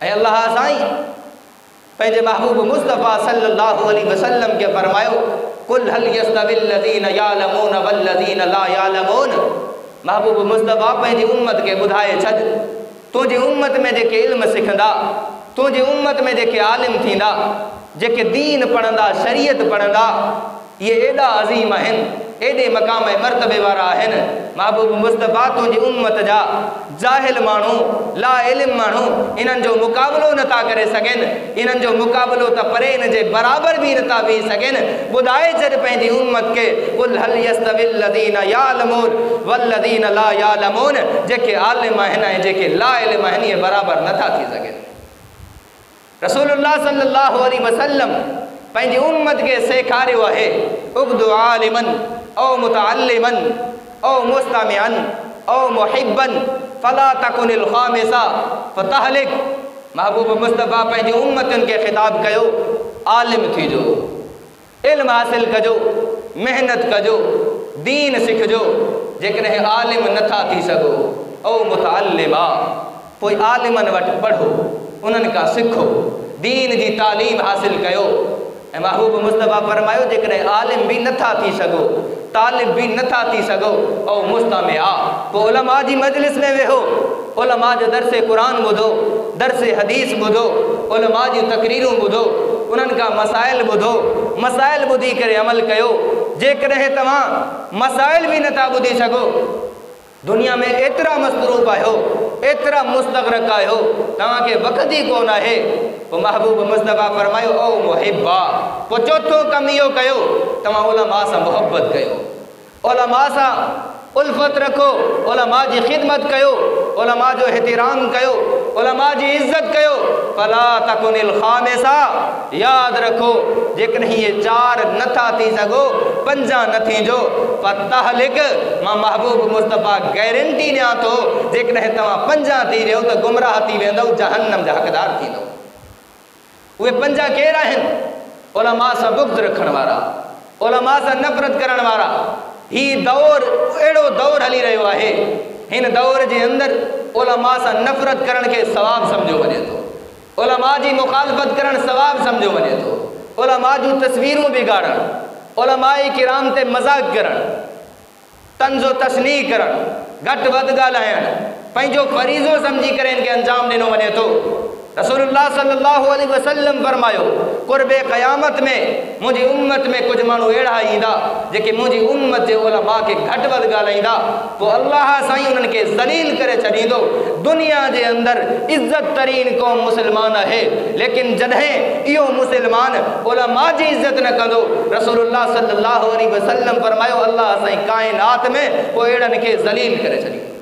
ऐं अल्लाह साईं पंहिंजे महबूब मुस्तफ़ा सल्लल्लाहु अलैहि वसल्लम के फरमायो कुल हल यस्तविल लज़ीन यालमून वल लज़ीन ला यालमून। महबूब मुस्तफ़ा पंहिंजी उम्मत के ॿुधाए छॾ तुंहिंजी उम्मत में जेके इल्म सिखंदा, तुंहिंजी उम्मत में जेके आलिम थींदा, जेके दीन पढ़ंदा, शरीयत पढ़ंदा, ये एॾा अज़ीम आहिनि, एॾे मक़ाम ऐं मर्तबे वारा आहिनि। महबूब मुस्तफ़ा तुंहिंजी उम्मत जा जाहिल माण्हू, ला इल्म माण्हू इन्हनि जो मुक़ाबिलो नथा करे सघनि, इन्हनि जो मुक़ाबिलो त परे इन जे बराबरि बि नथा बीह सघनि। ॿुधाए छॾ पंहिंजी उम्मत खे कुल हल यस्तविल लज़ीन यालमून वल लज़ीन ला यालमून। जेके आलिम आहिनि ऐं जेके ला इल्म आहिनि इहे बराबरि नथा थी सघनि। रसूलुल्लाह सल्लल्लाहु अलैहि वसल्लम पंहिंजी उम्मत के सेखारियो आहे उब्दु आलिमन औ मुतअल्लिमन औ मुस्तमिअन औ मुहिब्बन फला तकुनिल खामिसा फतहलिक। महबूब मुस्तफ़ा पंहिंजी उम्मतुनि खे ख़िताब कयो आलिम थीजो, इल्म हासिल कजो, मेहनत कजो, दीन सिखजो। जेकॾहिं आलिम नथा थी सघो औ मुतअल्लिमा पोइ आलिमनि वटि पढ़ो, उन्हनि खां सिखो, दीन जी तालीम हासिल कयो। ऐं महबूब मुस्तफ़ा फरमायो जेकॾहिं आलिम भी नथा थी सघो, तालिब भी नथा थी सघो और मुस्तमिआ पोइ उलमा जी मजलिस में वेहो, उलमा जो दर्से क़ुरान ॿुधो, दर्से हदीस ॿुधो, उलमा जी तकरीरूं ॿुधो, उन्हनि खां मसाइल ॿुधो, मसाइल ॿुधी करे अमल कयो। जेकॾहिं तव्हां मसाइल भी नथा ॿुधी सघो, दुनिया में एतिरा मसरूफ़ आहियो, एतिरा मुस्तग़रक़ आहियो, तव्हांखे वक़्त ई कोन आहे। पोइ महबूब मुस्तफ़ा फरमायो ओ मुहिब्बा पोइ चौथों कमु इहो कयो तव्हां उलमा सां मुहबत कयो, उलमा सां उल्फत रखो, उलमा जी ख़िदमत कयो, उलमा जो एहतराम कयो, उलमा जी इज़्ज़त कयो। फला तकुनिल खामिसा याद रखो जेकॾहिं ये चार नथा थी सघो, पंजा न थीजो फतहलिक। मां महबूब मुस्तफ़ा गारंटी ॾियां थो जेकॾहिं तव्हां पंजा थी वियो त गुमराह थी वेंदव, जहन्नम जा हक़दार थींदव। उहे पंजा केर आहिनि? उलमा सां बुग़्ज़ रखण वारा, उलमा सां नफ़रत करण वारा। ही दौर अहिड़ो दौर हली रहियो आहे, हिन दौर जे अंदरि उलमा सां नफ़रत करण खे सवाब सम्झो वञे थो, उलमा जी मुखालफ़त करण सवाब सम्झो वञे थो, उलमा जूं तस्वीरूं बिगाड़ण, उलमाए किराम ते मज़ाक़ करण, तंज़ो तशनीह करण, घटि वधि ॻाल्हाइण, पंहिंजो फरीज़ो सम्झी करे इनखे अंजाम ॾिनो वञे थो। रसूलुल्लाह सल्लल्लाहु अलैहि वसल्लम फरमायो क़ुर्बे क़यामत में मुंहिंजी उम्मत में कुछ माण्हू अहिड़ा ईंदा जेके मुंहिंजी उम्मत जे उलमा खे घटि वधि ॻाल्हाईंदा, पोइ अल्लाह साईं उन्हनि खे ज़लील करे छॾींदो। दुनिया जे अंदरि इज़त तरीन क़ौम मुस्लमान आहे, लेकिन जॾहिं इहो मुस्लमान उलमा जी इज़त न कंदो, रसूलुल्लाह सल्लल्लाहु अलैहि वसल्लम फरमायो अल्लाह साईं काइनात में पोइ अहिड़नि खे ज़लील करे छॾींदो।